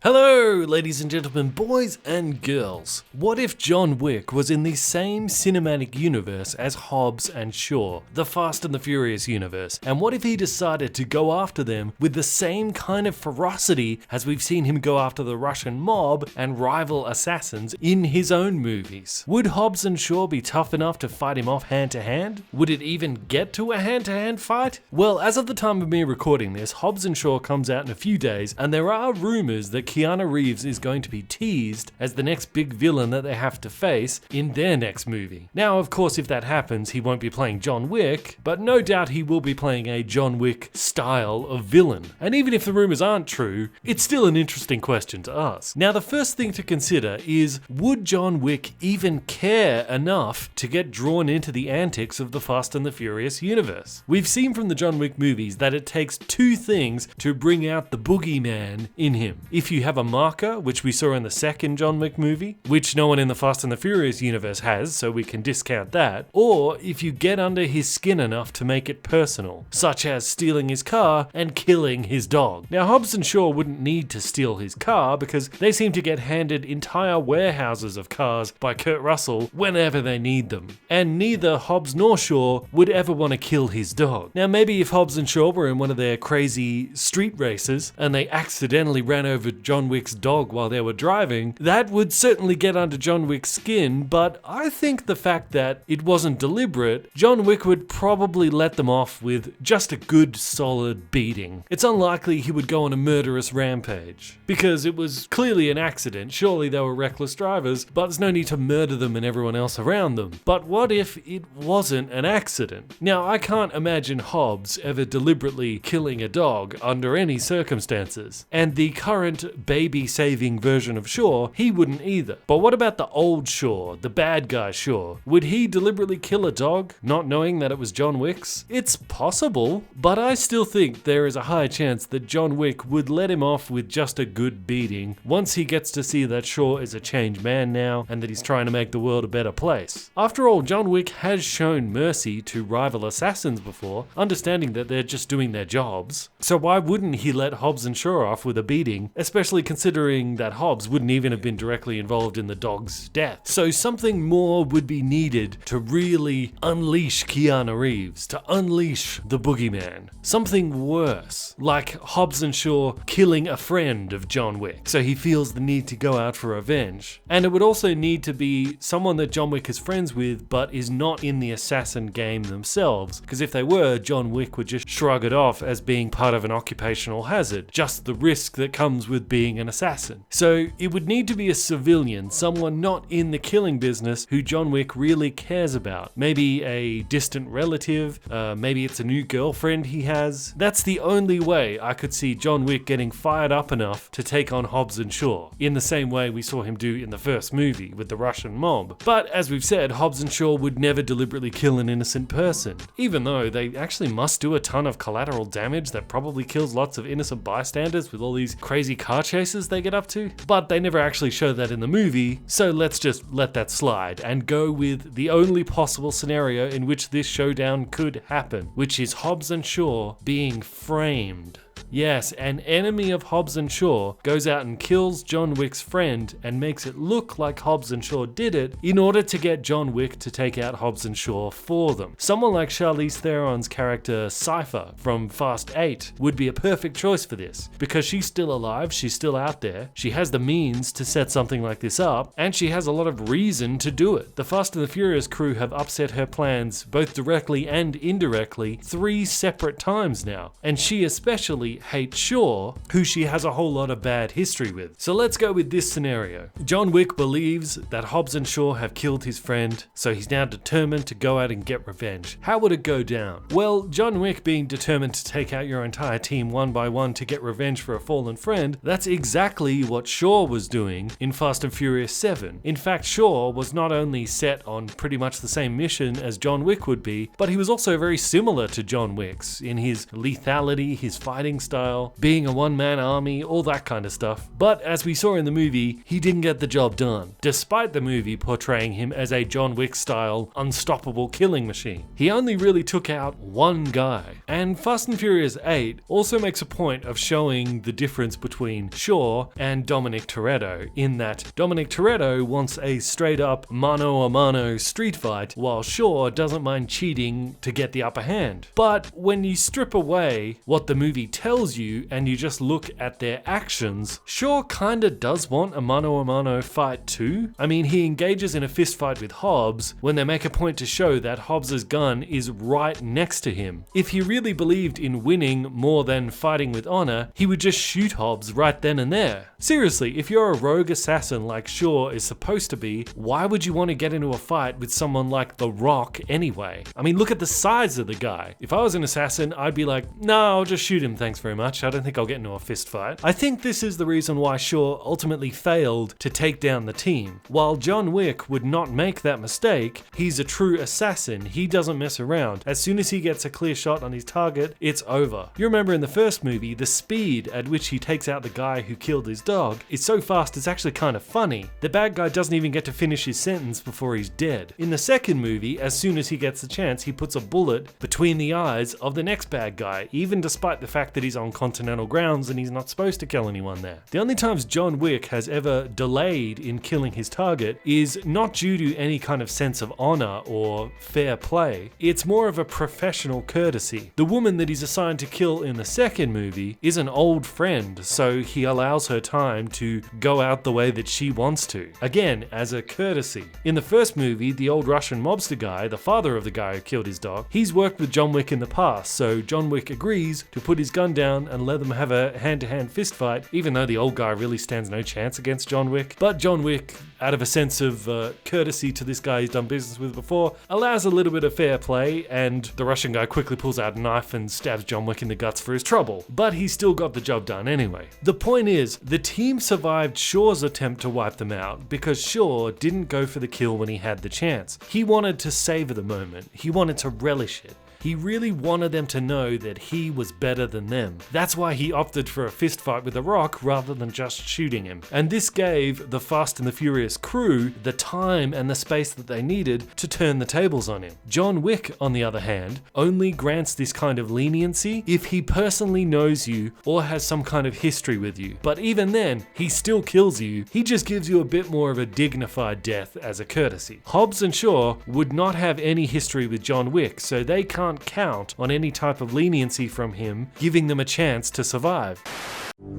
Hello, ladies and gentlemen, boys and girls. What if John Wick was in the same cinematic universe as Hobbs and Shaw, the Fast and the Furious universe? And what if he decided to go after them with the same kind of ferocity as we've seen him go after the Russian mob and rival assassins in his own movies? Would Hobbs and Shaw be tough enough to fight him off hand to hand? Would it even get to a hand-to-hand fight? Well, as of the time of me recording this, Hobbs and Shaw comes out in a few days, and there are rumors that Keanu Reeves is going to be teased as the next big villain that they have to face in their next movie. Now, of course, if that happens, he won't be playing John Wick, but no doubt he will be playing a John Wick style of villain. And even if the rumors aren't true, it's still an interesting question to ask. Now, the first thing to consider is, would John Wick even care enough to get drawn into the antics of the Fast and the Furious universe? We've seen from the John Wick movies that it takes two things to bring out the boogeyman in him. If you have a marker, which we saw in the second John Wick movie, which no one in the Fast and the Furious universe has, so we can discount that, or if you get under his skin enough to make it personal, such as stealing his car and killing his dog. Now, Hobbs and Shaw wouldn't need to steal his car because they seem to get handed entire warehouses of cars by Kurt Russell whenever they need them. And neither Hobbs nor Shaw would ever want to kill his dog. Now, maybe if Hobbs and Shaw were in one of their crazy street races and they accidentally ran over John Wick's dog while they were driving, that would certainly get under John Wick's skin, but I think the fact that it wasn't deliberate, John Wick would probably let them off with just a good solid beating. It's unlikely he would go on a murderous rampage, because it was clearly an accident. Surely they were reckless drivers, but there's no need to murder them and everyone else around them. But what if it wasn't an accident? Now, I can't imagine Hobbs ever deliberately killing a dog under any circumstances, and the current baby-saving version of Shaw, he wouldn't either. But what about the old Shaw, the bad guy Shaw? Would he deliberately kill a dog, not knowing that it was John Wick's? It's possible, but I still think there is a high chance that John Wick would let him off with just a good beating once he gets to see that Shaw is a changed man now and that he's trying to make the world a better place. After all, John Wick has shown mercy to rival assassins before, understanding that they're just doing their jobs. So why wouldn't he let Hobbs and Shaw off with a beating, especially considering that Hobbs wouldn't even have been directly involved in the dog's death? So something more would be needed to really unleash Keanu Reeves, to unleash the boogeyman. Something worse, like Hobbs and Shaw killing a friend of John Wick, so he feels the need to go out for revenge. And it would also need to be someone that John Wick is friends with, but is not in the assassin game themselves, because if they were, John Wick would just shrug it off as being part of an occupational hazard, just the risk that comes with being an assassin. So it would need to be a civilian, someone not in the killing business who John Wick really cares about. Maybe a distant relative, maybe it's a new girlfriend he has. That's the only way I could see John Wick getting fired up enough to take on Hobbs and Shaw, in the same way we saw him do in the first movie with the Russian mob. But as we've said, Hobbs and Shaw would never deliberately kill an innocent person, even though they actually must do a ton of collateral damage that probably kills lots of innocent bystanders with all these crazy car chases they get up to. But they never actually show that in the movie, so let's just let that slide and go with the only possible scenario in which this showdown could happen, which is Hobbs and Shaw being framed. Yes, an enemy of Hobbs and Shaw goes out and kills John Wick's friend and makes it look like Hobbs and Shaw did it in order to get John Wick to take out Hobbs and Shaw for them. Someone like Charlize Theron's character Cypher from Fast 8 would be a perfect choice for this, because she's still alive, she's still out there, she has the means to set something like this up, and she has a lot of reason to do it. The Fast and the Furious crew have upset her plans both directly and indirectly 3 separate times now, and she especially hates Shaw, who she has a whole lot of bad history with. So let's go with this scenario. John Wick believes that Hobbs and Shaw have killed his friend, so he's now determined to go out and get revenge. How would it go down? Well, John Wick being determined to take out your entire team one by one to get revenge for a fallen friend, that's exactly what Shaw was doing in Fast and Furious 7. In fact, Shaw was not only set on pretty much the same mission as John Wick would be, but he was also very similar to John Wick's in his lethality, his fighting style, style, being a one-man army, all that kind of stuff. But as we saw in the movie, he didn't get the job done, despite the movie portraying him as a John Wick-style unstoppable killing machine. He only really took out one guy. And Fast and Furious 8 also makes a point of showing the difference between Shaw and Dominic Toretto, in that Dominic Toretto wants a straight-up mano-a-mano street fight, while Shaw doesn't mind cheating to get the upper hand. But when you strip away what the movie tells you and you just look at their actions, Shaw kinda does want a mano-a-mano fight too. I mean, he engages in a fist fight with Hobbs when they make a point to show that Hobbs's gun is right next to him. If he really believed in winning more than fighting with honor, he would just shoot Hobbs right then and there. Seriously, if you're a rogue assassin like Shaw is supposed to be, why would you want to get into a fight with someone like The Rock anyway? I mean, look at the size of the guy. If I was an assassin, I'd be like, no, I'll just shoot him, thanks very much. I don't think I'll get into a fist fight. I think this is the reason why Shaw ultimately failed to take down the team. While John Wick would not make that mistake, he's a true assassin. He doesn't mess around. As soon as he gets a clear shot on his target, it's over. You remember in the first movie, the speed at which he takes out the guy who killed his dog is so fast it's actually kind of funny. The bad guy doesn't even get to finish his sentence before he's dead. In the second movie, as soon as he gets the chance, he puts a bullet between the eyes of the next bad guy, even despite the fact that he's on continental grounds and he's not supposed to kill anyone there. The only times John Wick has ever delayed in killing his target is not due to any kind of sense of honor or fair play. It's more of a professional courtesy. The woman that he's assigned to kill in the second movie is an old friend, so he allows her time to go out the way that she wants to. Again, as a courtesy. In the first movie, the old Russian mobster guy, the father of the guy who killed his dog, he's worked with John Wick in the past, so John Wick agrees to put his gun down and let them have a hand-to-hand fist fight, even though the old guy really stands no chance against John Wick. But John Wick, out of a sense of courtesy to this guy he's done business with before, allows a little bit of fair play, and the Russian guy quickly pulls out a knife and stabs John Wick in the guts for his trouble. But he still got the job done anyway. The point is, the team survived Shaw's attempt to wipe them out because Shaw didn't go for the kill when he had the chance. He wanted to savor the moment. He wanted to relish it. He really wanted them to know that he was better than them. That's why he opted for a fist fight with The Rock rather than just shooting him. And this gave the Fast and the Furious crew the time and the space that they needed to turn the tables on him. John Wick, on the other hand, only grants this kind of leniency if he personally knows you or has some kind of history with you. But even then, he still kills you. He just gives you a bit more of a dignified death as a courtesy. Hobbs and Shaw would not have any history with John Wick, so they can't count on any type of leniency from him giving them a chance to survive.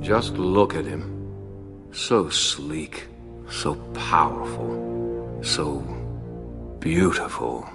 Just look at him. So sleek, so powerful, so beautiful.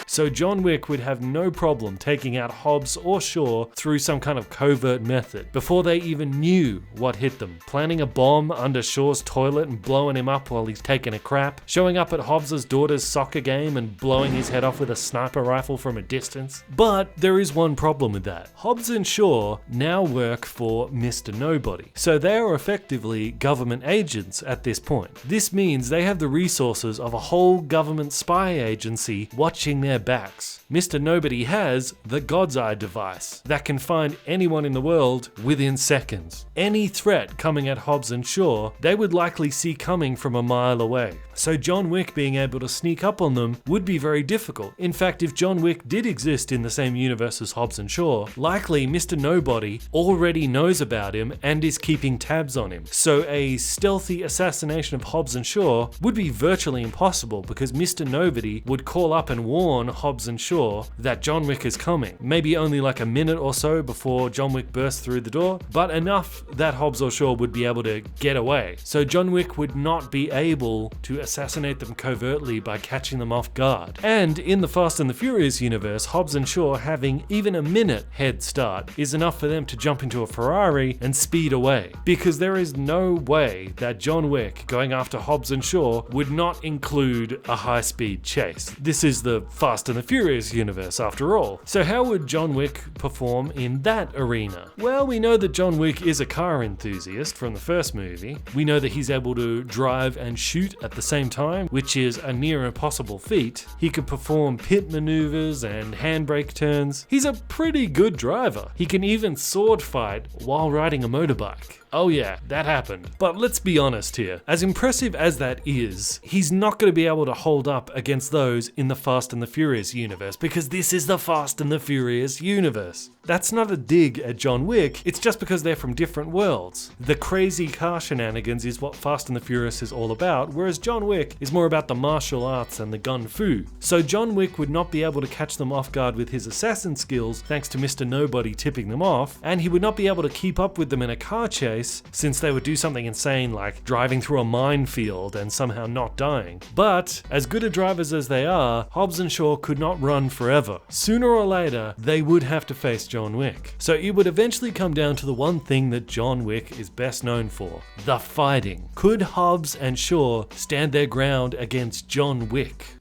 So John Wick would have no problem taking out Hobbs or Shaw through some kind of covert method before they even knew what hit them. Planting a bomb under Shaw's toilet and blowing him up while he's taking a crap. Showing up at Hobbs' daughter's soccer game and blowing his head off with a sniper rifle from a distance. But there is one problem with that. Hobbs and Shaw now work for Mr. Nobody. So they are effectively government agents at this point. This means they have the resources of a whole government spy agency watching their backs. Mr. Nobody has the God's Eye device that can find anyone in the world within seconds. Any threat coming at Hobbs and Shaw, they would likely see coming from a mile away. So John Wick being able to sneak up on them would be very difficult. In fact, if John Wick did exist in the same universe as Hobbs and Shaw, likely Mr. Nobody already knows about him and is keeping tabs on him. So a stealthy assassination of Hobbs and Shaw would be virtually impossible because Mr. Nobody would call up and warn Hobbs and Shaw that John Wick is coming. Maybe only like a minute or so before John Wick bursts through the door, but enough that Hobbs or Shaw would be able to get away. So John Wick would not be able to assassinate them covertly by catching them off guard. And in the Fast and the Furious universe, Hobbs and Shaw having even a minute head start is enough for them to jump into a Ferrari and speed away. Because there is no way that John Wick going after Hobbs and Shaw would not include a high-speed chase. This is the Fast Fast and the Furious universe after all. So how would John Wick perform in that arena? Well, we know that John Wick is a car enthusiast from the first movie. We know that he's able to drive and shoot at the same time, which is a near impossible feat. He can perform pit maneuvers and handbrake turns. He's a pretty good driver. He can even sword fight while riding a motorbike. Oh yeah, that happened. But let's be honest here. As impressive as that is, he's not going to be able to hold up against those in the Fast and the Furious universe, because this is the Fast and the Furious universe. That's not a dig at John Wick, it's just because they're from different worlds. The crazy car shenanigans is what Fast and the Furious is all about, whereas John Wick is more about the martial arts and the gun fu. So John Wick would not be able to catch them off guard with his assassin skills thanks to Mr. Nobody tipping them off, and he would not be able to keep up with them in a car chase since they would do something insane like driving through a minefield and somehow not dying. But as good a drivers as they are, Hobbs and Shaw could not run forever. Sooner or later, they would have to face John Wick. So it would eventually come down to the one thing that John Wick is best known for: the fighting. Could Hobbs and Shaw stand their ground against John Wick?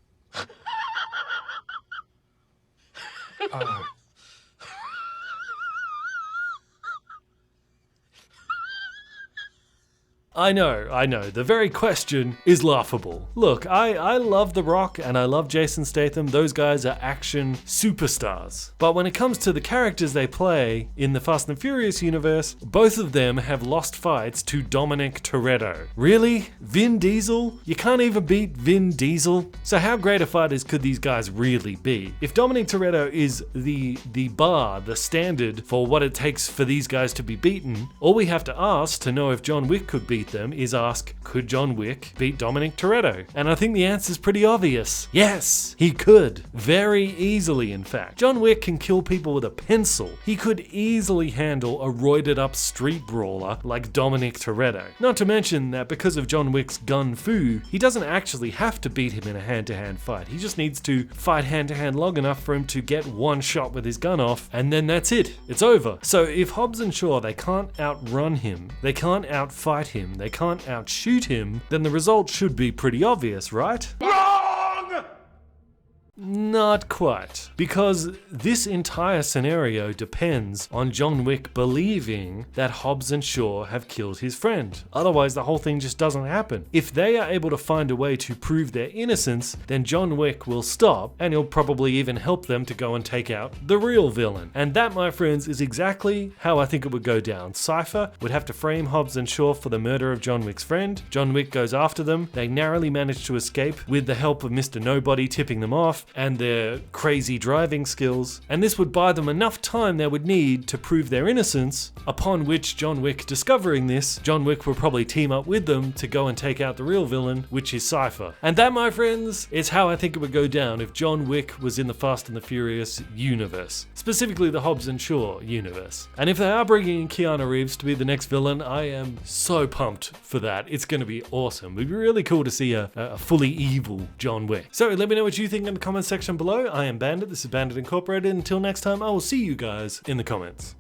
I know, the very question is laughable. Look, I love The Rock and I love Jason Statham, those guys are action superstars. But when it comes to the characters they play in the Fast and the Furious universe, both of them have lost fights to Dominic Toretto. Really? Vin Diesel? You can't even beat Vin Diesel? So how great a fighters could these guys really be? If Dominic Toretto is the bar, the standard for what it takes for these guys to be beaten, all we have to ask to know if John Wick could beat them is ask, could John Wick beat Dominic Toretto? And I think the answer is pretty obvious. Yes, he could. Very easily, in fact. John Wick can kill people with a pencil. He could easily handle a roided up street brawler like Dominic Toretto. Not to mention that because of John Wick's gun fu, he doesn't actually have to beat him in a hand-to-hand fight. He just needs to fight hand-to-hand long enough for him to get one shot with his gun off, and then that's it. It's over. So if Hobbs and Shaw, they can't outrun him, they can't outfight him, they can't outshoot him, then the result should be pretty obvious, right? Wrong! Not quite, because this entire scenario depends on John Wick believing that Hobbs and Shaw have killed his friend. Otherwise, the whole thing just doesn't happen. If they are able to find a way to prove their innocence, then John Wick will stop, and he'll probably even help them to go and take out the real villain. And that, my friends, is exactly how I think it would go down. Cypher would have to frame Hobbs and Shaw for the murder of John Wick's friend. John Wick goes after them. They narrowly manage to escape with the help of Mr. Nobody tipping them off and their crazy driving skills, and this would buy them enough time they would need to prove their innocence, upon which John Wick discovering this, John Wick would probably team up with them to go and take out the real villain, which is Cypher. And that, my friends, is how I think it would go down if John Wick was in the Fast and the Furious universe, specifically the Hobbs and Shaw universe. And if they are bringing in Keanu Reeves to be the next villain, I am so pumped for that. It's going to be awesome. It'd be really cool to see a fully evil John Wick. So let me know what you think in the comment section below. I am Bandit, this is Bandit Incorporated. Until next time, I will see you guys in the comments.